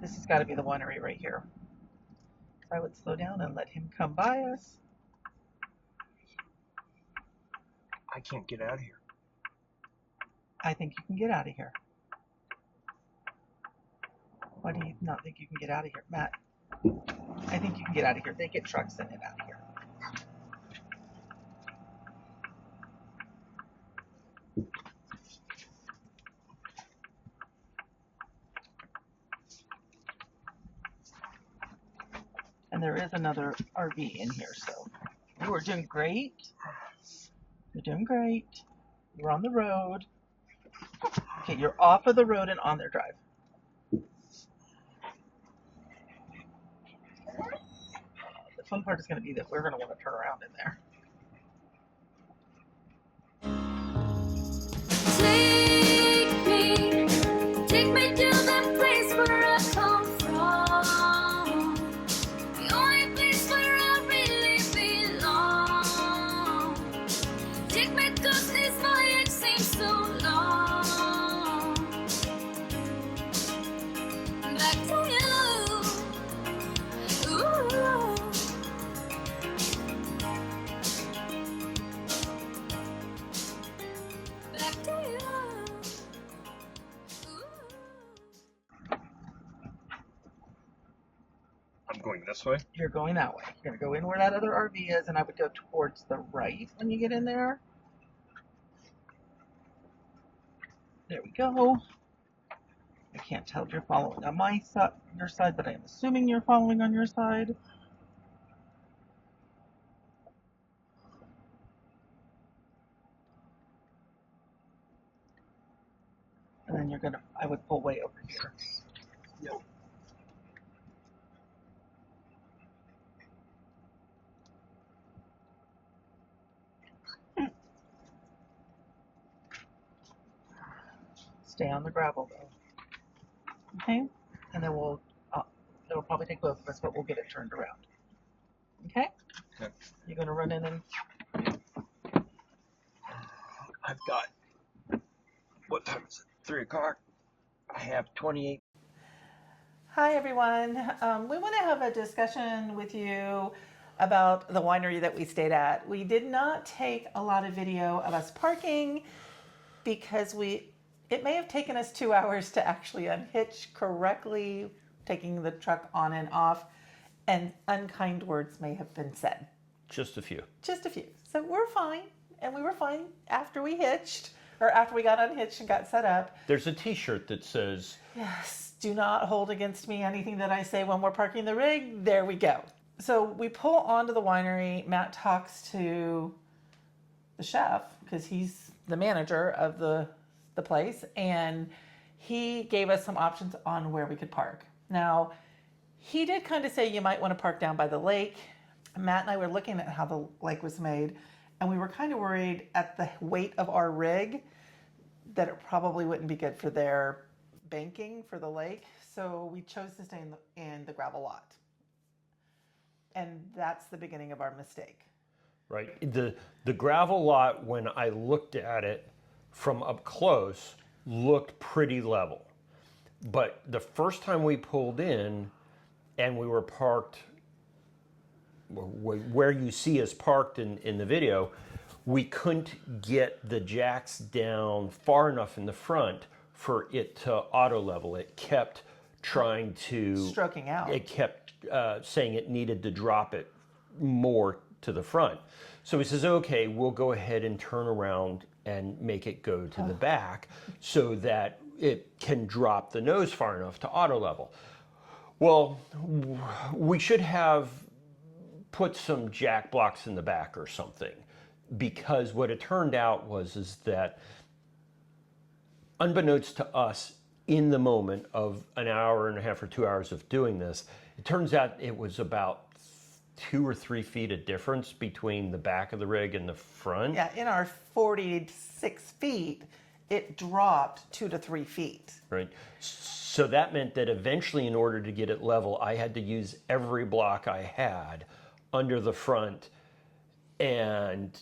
This has got to be the winery right here. So I would slow down and let him come by us. I can't get out of here. I think you can get out of here. Why do you not think you can get out of here, Matt? I think you can get out of here. They get trucks in and out of here. And there is another RV in here, so you are doing great. You're doing great. You're on the road. Okay, you're off of the road and on their drive. The fun part is going to be that we're going to want to turn around in there. Take me to the place where I come from, the only place where I really belong. Take me 'cause this voyage seems so long. Back to you. Ooh. Back to you. I'm going this way. You're going that way. You're going to go in where that other RV is, and I would go towards the right when you get in there. There we go. I can't tell if you're following on my side, your side, but I am assuming you're following on your side. And then you're gonna, I would pull way over here. Yep. Stay on the gravel though. Okay? And then we'll, it'll probably take both of us, but we'll get it turned around. Okay? Okay. You're gonna run in and, I've got, what time is it? 3 o'clock. I have 28. Hi everyone. We want to have a discussion with you about the winery that we stayed at. We did not take a lot of video of us parking because it may have taken us 2 hours to actually unhitch correctly, taking the truck on and off, and unkind words may have been said. Just a few. Just a few. So we're fine, and we were fine after we hitched, or after we got unhitched and got set up. There's a t-shirt that says, Yes, do not hold against me anything that I say when we're parking the rig. There we go. So we pull onto the winery. Matt talks to the chef because he's the manager of the place, and he gave us some options on where we could park. Now, he did kind of say you might want to park down by the lake. Matt and I were looking at how the lake was made, and we were kind of worried at the weight of our rig that it probably wouldn't be good for their banking for the lake. So we chose to stay in the gravel lot. And that's the beginning of our mistake. right, the gravel lot, when I looked at it from up close, looked pretty level. But the first time we pulled in and we were parked where you see us parked in the video, we couldn't get the jacks down far enough in the front for it to auto level. It kept trying to Stroking out. It kept saying it needed to drop it more to the front. So he says, okay, we'll go ahead and turn around and make it go to the back so that it can drop the nose far enough to auto level. Well, we should have put some jack blocks in the back or something, because what it turned out is that, unbeknownst to us in the moment of an hour and a half or 2 hours of doing this, it turns out it was about 2 or 3 feet of difference between the back of the rig and the front. Yeah, in our 46 feet, it dropped 2 to 3 feet. Right. So that meant that eventually, in order to get it level, I had to use every block I had under the front, and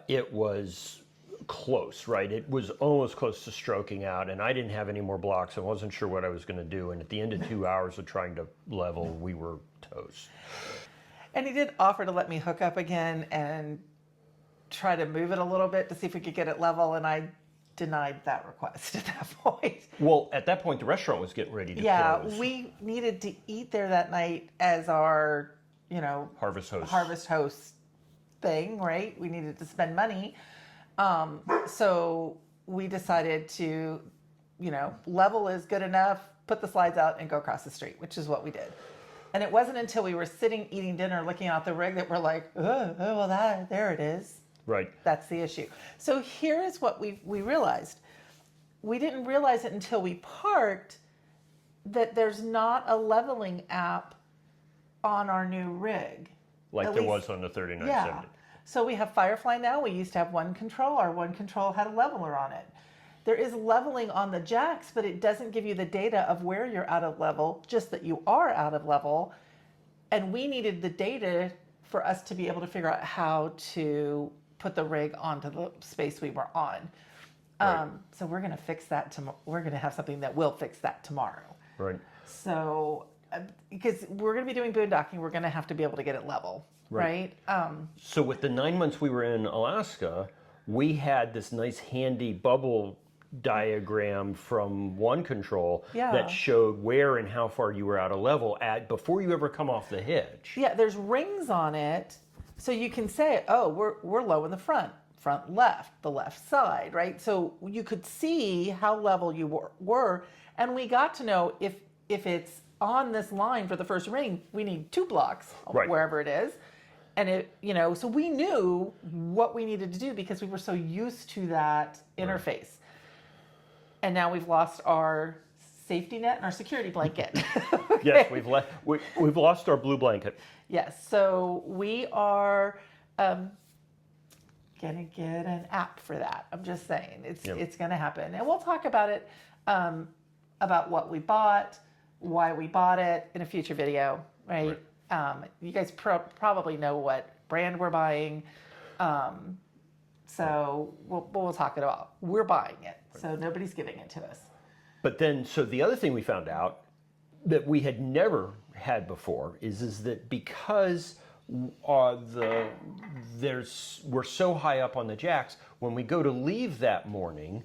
it was close, right? It was almost close to stroking out, and I didn't have any more blocks. I wasn't sure what I was going to do, and at the end of 2 hours of trying to level, we were toast. And he did offer to let me hook up again and try to move it a little bit to see if we could get it level, and I denied that request at that point. Well, at that point, the restaurant was getting ready to close. We needed to eat there that night as our, Harvest host thing, right? We needed to spend money. So we decided to, level is good enough, put the slides out and go across the street, which is what we did. And it wasn't until we were sitting eating dinner looking out the rig that we're like, there it is. Right. That's the issue. So here's what we realized. We didn't realize it until we parked that there's not a leveling app on our new rig. Like there was on the 3970. Yeah. So we have Firefly now. We used to have One Control. Our One Control had a leveler on it. There is leveling on the jacks, but it doesn't give you the data of where you're out of level, just that you are out of level. And we needed the data for us to be able to figure out how to put the rig onto the space we were on. Right. So we're going to fix that tomorrow. We're going to have something that will fix that tomorrow. Right. So, because we're going to be doing boondocking, we're going to have to be able to get it level, right? So with the 9 months we were in Alaska, we had this nice handy bubble diagram from One Control that showed where and how far you were out of level at before you ever come off the hitch. Yeah, there's rings on it, so you can say, we're low in the front left, the left side, right? So you could see how level you were, and we got to know if it's on this line for the first ring, we need 2 blocks, wherever it is. And so we knew what we needed to do because we were so used to that interface. And now we've lost our safety net and our security blanket. Okay. Yes, we've lost our blue blanket. Yes, so we are gonna get an app for that. I'm just saying, it's gonna happen, and we'll talk about it, about what we bought, why we bought it in a future video, right? You guys probably know what brand we're buying, so we'll talk it all. We're buying it, so nobody's giving it to us. But then, so the other thing we found out that we had never had before is that because we're so high up on the jacks, when we go to leave that morning,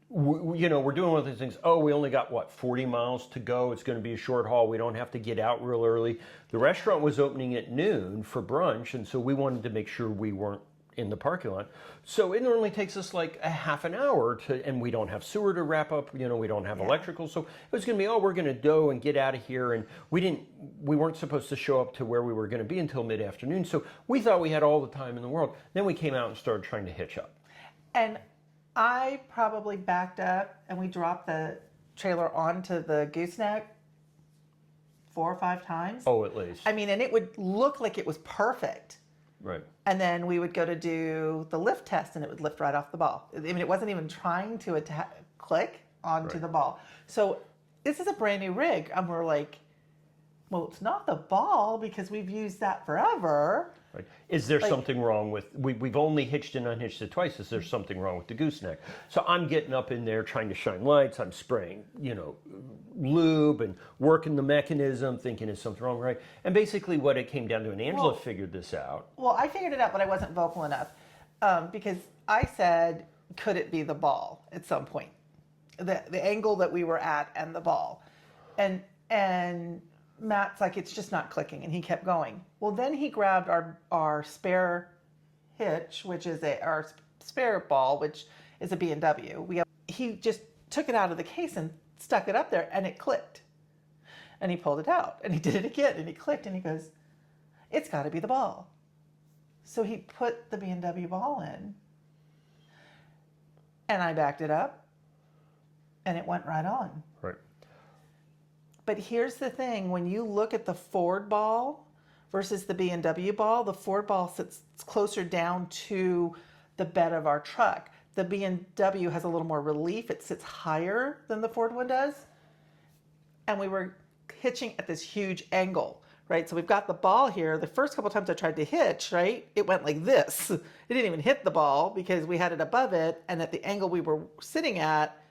we're doing one of those things. Oh, we only got 40 miles to go. It's going to be a short haul. We don't have to get out real early. The restaurant was opening at noon for brunch, and so we wanted to make sure we weren't in the parking lot. So it normally takes us like a half an hour and we don't have sewer to wrap up, we don't have electrical. So it was going to be, we're going to go and get out of here. And we weren't supposed to show up to where we were going to be until mid-afternoon. So we thought we had all the time in the world. Then we came out and started trying to hitch up. And I probably backed up and we dropped the trailer onto the gooseneck 4 or 5 times. Oh, at least. I mean, and it would look like it was perfect. Right. And then we would go to do the lift test and it would lift right off the ball. I mean, it wasn't even trying to click onto the ball. So this is a brand new rig. And we're like, well, it's not the ball because we've used that forever. Right. Is there something wrong with, we've only hitched and unhitched it twice. Is there something wrong with the gooseneck? So I'm getting up in there trying to shine lights. I'm spraying, lube and working the mechanism, thinking is something wrong, right? And basically what it came down to, and Angela figured this out. Well, I figured it out, but I wasn't vocal enough because I said, could it be the ball at some point? The angle that we were at and the ball. And Matt's like, it's just not clicking, and he kept going. Well, then he grabbed our spare hitch, which is our spare ball, which is a B&W. He just took it out of the case and stuck it up there, and it clicked. And he pulled it out, and he did it again, and he clicked, and he goes, it's got to be the ball. So he put the B&W ball in, and I backed it up, and it went right on. Right. But here's the thing, when you look at the Ford ball versus the B&W ball, the Ford ball sits closer down to the bed of our truck. The B&W has a little more relief. It sits higher than the Ford one does. And we were hitching at this huge angle, right? So we've got the ball here. The first couple times I tried to hitch, right, it went like this. It didn't even hit the ball because we had it above it, and at the angle we were sitting at,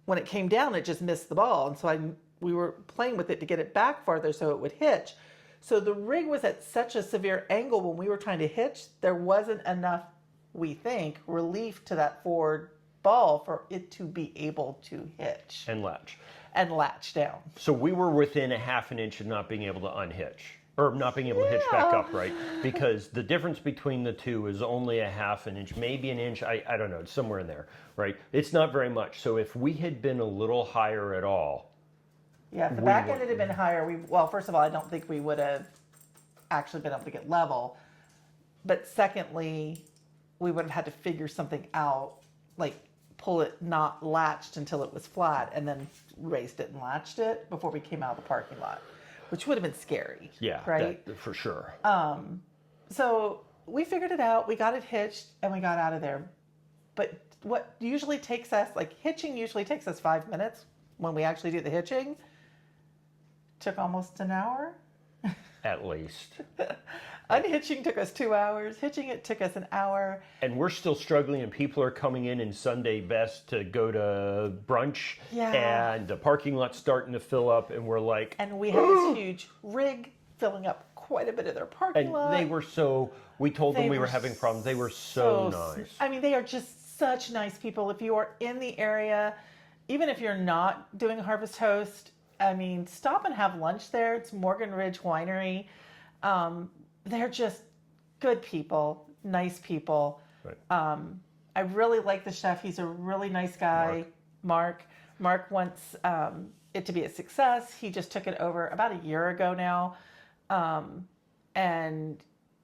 when it came down, it just missed the ball. And so we were playing with it to get it back farther so it would hitch. So the rig was at such a severe angle when we were trying to hitch, there wasn't enough, we think, relief to that forward ball for it to be able to hitch And latch. and latch down. So we were within a half an inch of not being able to unhitch, or not being able to hitch back up, right? Because the difference between the two is only a half an inch, maybe an inch. I don't know, it's somewhere in there, right? It's not very much. So if we had been a little higher at all, Yeah, if the back end had been higher, well, first of all, I don't think we would have actually been able to get level. But secondly, we would have had to figure something out, like pull it not latched until it was flat and then raised it and latched it before we came out of the parking lot, which would have been scary. yeah, right. for sure. So we figured it out. We got it hitched and we got out of there. But what usually takes us, like hitching usually takes us 5 minutes when we actually do the hitching, took almost an hour. At least. Unhitching took us 2 hours. Hitching it took us an hour. And we're still struggling, and people are coming in Sunday best to go to brunch, Yeah. and the parking lot's starting to fill up, and we're like, And we had this huge rig filling up quite a bit of their parking and lot. they were so, we told them we were having problems. They were so nice. I mean, they are just such nice people. If you are in the area, even if you're not doing Harvest Host, I mean, stop and have lunch there. It's Morgan Ridge Winery. They're just good people, nice people. Right. I really like the chef. He's a really nice guy, Mark. Mark wants it to be a success. He just took it over about a year ago now. And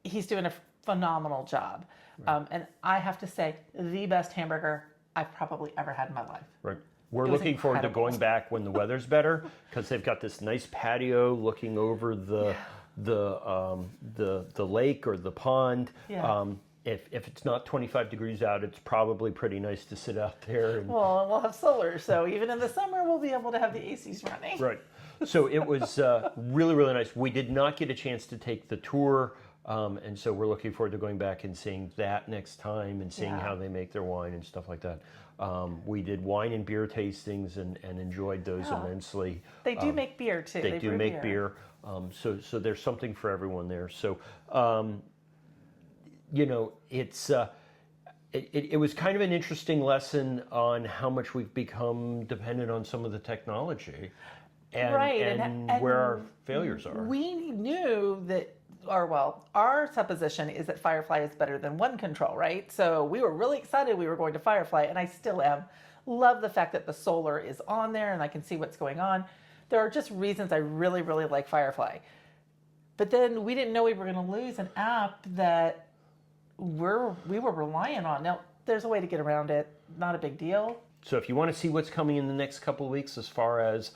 he's doing a phenomenal job. Right. And I have to say, the best hamburger I've probably ever had in my life. Right. We're It was looking forward to incredible. going back when the weather's better, because they've got this nice patio looking over the lake or the pond. Yeah. If it's not 25 degrees out, it's probably pretty nice to sit out there. And, Well, and we'll have solar, so even in the summer, we'll be able to have the ACs running. right. So it was really, really nice. We did not get a chance to take the tour, and so we're looking forward to going back and seeing that next time and seeing Yeah. how they make their wine and stuff like that. We did wine and beer tastings and enjoyed those Yeah. immensely. They do make beer too. They do brew make beer. So there's something for everyone there. So, it's it was kind of an interesting lesson on how much we've become dependent on some of the technology, and, Right, and and where our failures are. We knew that, our supposition is that Firefly is better than One Control, right? So we were really excited we were going to Firefly, and I still am. Love the fact that the solar is on there and I can see what's going on. There are just reasons I really, really like Firefly. But then we didn't know we were going to lose an app that we were relying on. Now, there's a way to get around it. Not a big deal. So if you want to see what's coming in the next couple of weeks as far as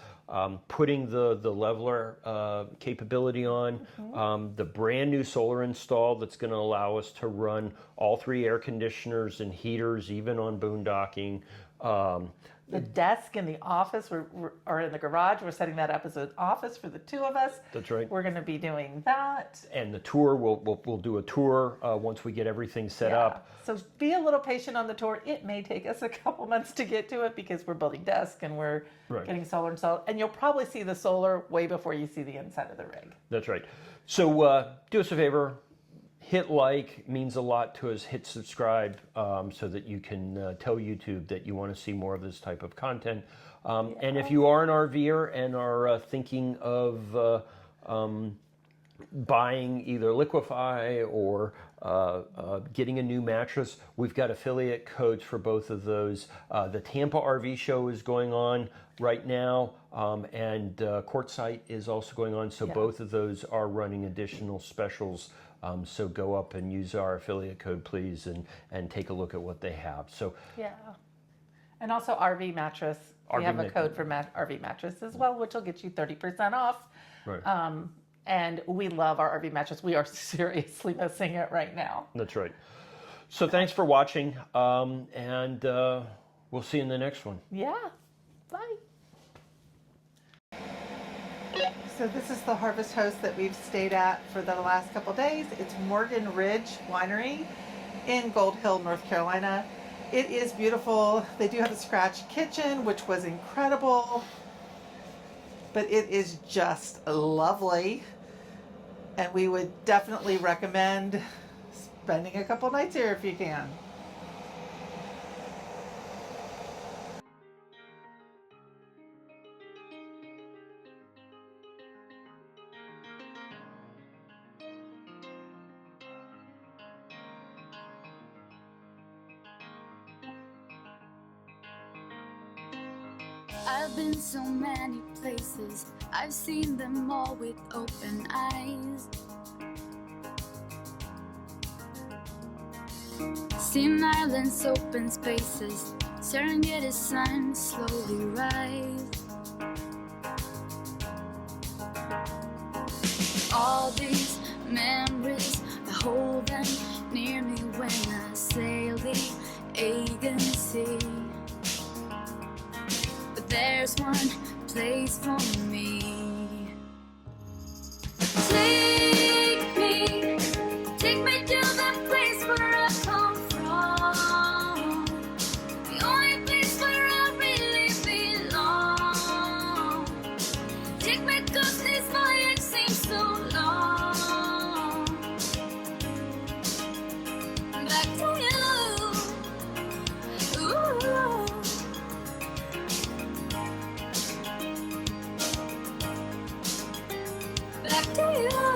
putting the leveler capability on, the brand new solar install that's going to allow us to run all 3 air conditioners and heaters, even on boondocking. The desk in the office, or in the garage, we're setting that up as an office for the 2 of us. That's right. We're going to be doing that. And the tour, we'll do a tour once we get everything set up. So be a little patient on the tour. It may take us a couple months to get to it because we're building desk and we're Right. getting solar installed. And you'll probably see the solar way before you see the inside of the rig. That's right. So do us a favor. Hit like, means a lot to us. Hit subscribe so that you can tell YouTube that you want to see more of this type of content. And if you are an RVer and are thinking of buying either Liquify or getting a new mattress, we've got affiliate codes for both of those. The Tampa RV show is going on right now, and Quartzsite is also going on. So both of those are running additional specials. So go up and use our affiliate code, please, and take a look at what they have. So Yeah. And also RV mattress. We have a code for RV mattress as well, which will get you 30% off. right. And we love our RV mattress. We are seriously missing it right now. That's right. So thanks for watching, and we'll see you in the next one. Yeah. Bye. So this is the harvest house that we've stayed at for the last couple days. It's Morgan Ridge Winery in Gold Hill, North Carolina. It is beautiful. They do have a scratch kitchen, which was incredible, but it is just lovely. And we would definitely recommend spending a couple nights here if you can. I've been so many places, I've seen them all with open eyes. Seen islands, open spaces, Serengeti sun slowly rise. All these memories, I hold them near me when I sail the Aegean Sea. But there's one place for me. Take me to the place where I come from. The only place where I really belong. Take me 'cause this voyage seems so long. Back to you. Ooh. Back to you.